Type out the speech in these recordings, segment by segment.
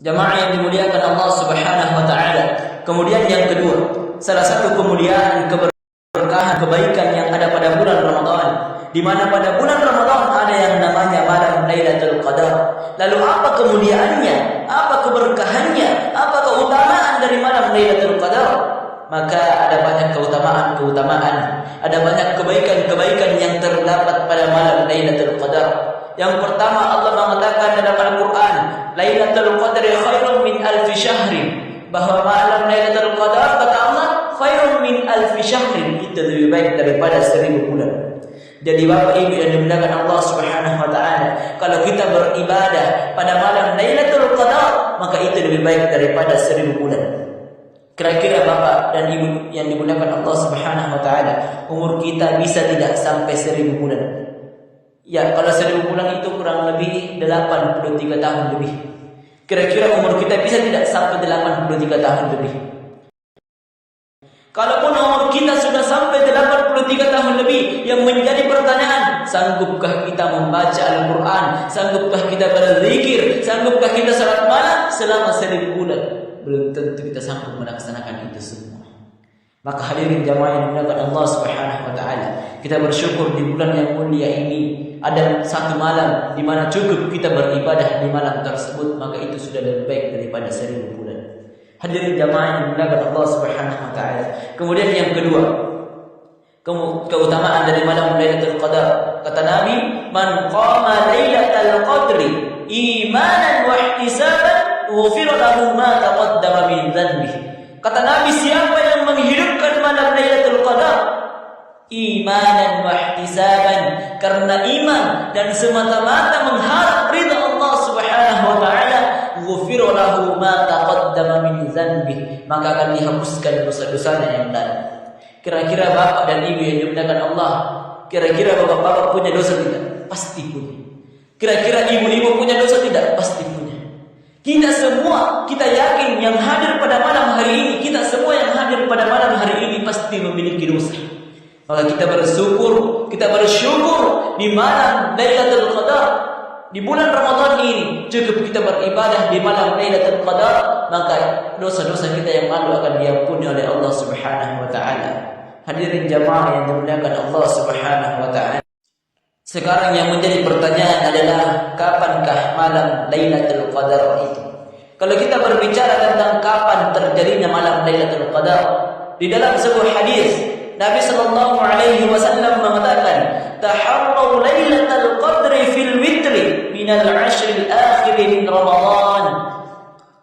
Jamaah yang dimuliakan Allah Subhanahu wa taala. Kemudian yang kedua, salah satu kemuliaan, keberkahan, kebaikan yang ada pada bulan Ramadan, di mana pada bulan Ramadan ada yang namanya malam Lailatul Qadar. Lalu apa kemuliaannya? Apa keberkahannya? Apa keutamaan dari malam Lailatul Qadar? Maka ada banyak keutamaan, ada banyak kebaikan-kebaikan yang terdapat pada malam Lailatul Qadar. Yang pertama, Allah mengatakan dalam Al-Quran, Lailatul Qadri khairun min alfi syahrin, bahwa malam Lailatul Qadar, kata Allah, khairun min alfi syahrin, itu lebih baik daripada 1000 bulan. Jadi Bapak Ibu yang dimuliakan Allah Subhanahu wa taala, kalau kita beribadah pada malam Lailatul Qadar, maka itu lebih baik daripada 1000 bulan. Kira-kira Bapak dan Ibu yang dimuliakan Allah Subhanahu wa taala, umur kita bisa tidak sampai 1000 bulan? Ya, kalau 1000 bulan itu kurang lebih 83 tahun lebih. Kira-kira umur kita bisa tidak sampai 83 tahun lebih? Kalaupun umur kita sudah sampai 83 tahun lebih, yang menjadi pertanyaan, sanggupkah kita membaca Al-Quran? Sanggupkah kita berzikir? Sanggupkah kita salat malam selama 1000 bulan? Belum tentu kita sanggup melaksanakan itu semua. Maka hadirin jamaah yang dimuliakan Allah Subhanahu wa taala, kita bersyukur di bulan yang mulia ini ada satu malam di mana cukup kita beribadah di malam tersebut, maka itu sudah lebih baik daripada 1000 bulan. Hadirin jamaah yang dimuliakan Allah Subhanahu wa taala. Kemudian yang kedua, keutamaan dari malam Lailatul Qadar. Kata Nabi, "Man qama Lailatul Qadri imanan wa ihtisaban, ghufira lahu ma taqaddama min dhanbihi." Kata Nabi, siapa yang menghidupkan malam Lailatul Qadar imanan wa ihtisaban, karena iman dan semata-mata mengharap ridha Allah Subhanahu wa taala, ghufira lahu ma taqaddama min dzanbi, maka akan dihapuskan dosa-dosanya yang lalu. Kira-kira Bapak dan Ibu yang dimuliakan Allah, kira-kira Bapak-bapak punya dosa tidak? Pasti punya. Kira-kira ibu-ibu punya dosa tidak? Pasti punya. Kita semua, kita yakin yang hadir pada malam hari ini, kita semua yang hadir pada malam hari ini pasti memiliki dosa. Maka kita bersyukur di malam Lailatul Qadar, di bulan Ramadan ini, cukup kita beribadah di malam Lailatul Qadar, maka dosa-dosa kita yang lalu akan diampuni oleh Allah Subhanahu wa taala. Hadirin jamaah yang dimuliakan Allah Subhanahu wa taala. Sekarang yang menjadi pertanyaan adalah, kapankah malam Lailatul Qadar itu? Kalau kita berbicara tentang kapan terjadinya malam Lailatul Qadar, di dalam sebuah hadis Nabi sallallahu alaihi wasallam mengatakan, "Taharraw Lailatul Qadri fil witri min al-'ashr al-akhir min Ramadan."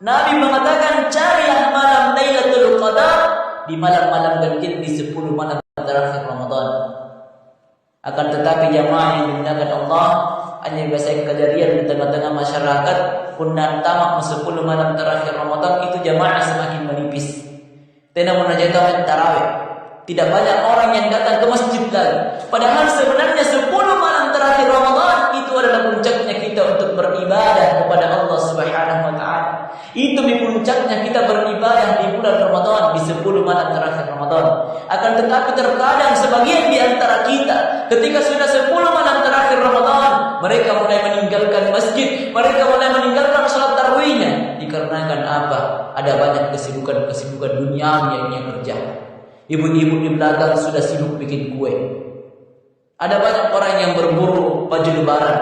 Nabi mengatakan, carilah malam Lailatul Qadar di malam-malam ganjil, di 10 malam terakhir Ramadan. Akan tetapi jamaah yang dimuliakan Allah, hanya biasa kejadian di tengah-tengah masyarakat, punah tamak 10 malam terakhir Ramadan itu jamaah semakin menipis. Tena munajat tarawih, tidak banyak orang yang datang ke masjid lagi. Padahal sebenarnya 10 malam terakhir Ramadan itu adalah puncaknya kita untuk beribadah kepada Allah Subhanahu wa taala. Itu di puncaknya kita beribadah di bulan Ramadan, di 10 malam terakhir Ramadan. Akan tetapi terkadang sebagian di antara kita, ketika sudah 10 malam terakhir Ramadan, mereka mulai meninggalkan masjid, mereka mulai meninggalkan salat tarawihnya. Dikarenakan apa? Ada banyak kesibukan duniawi yang ia kerjakan. Ibu-ibu di belakang sudah sibuk bikin kue. Ada banyak orang yang berburu baju lebaran.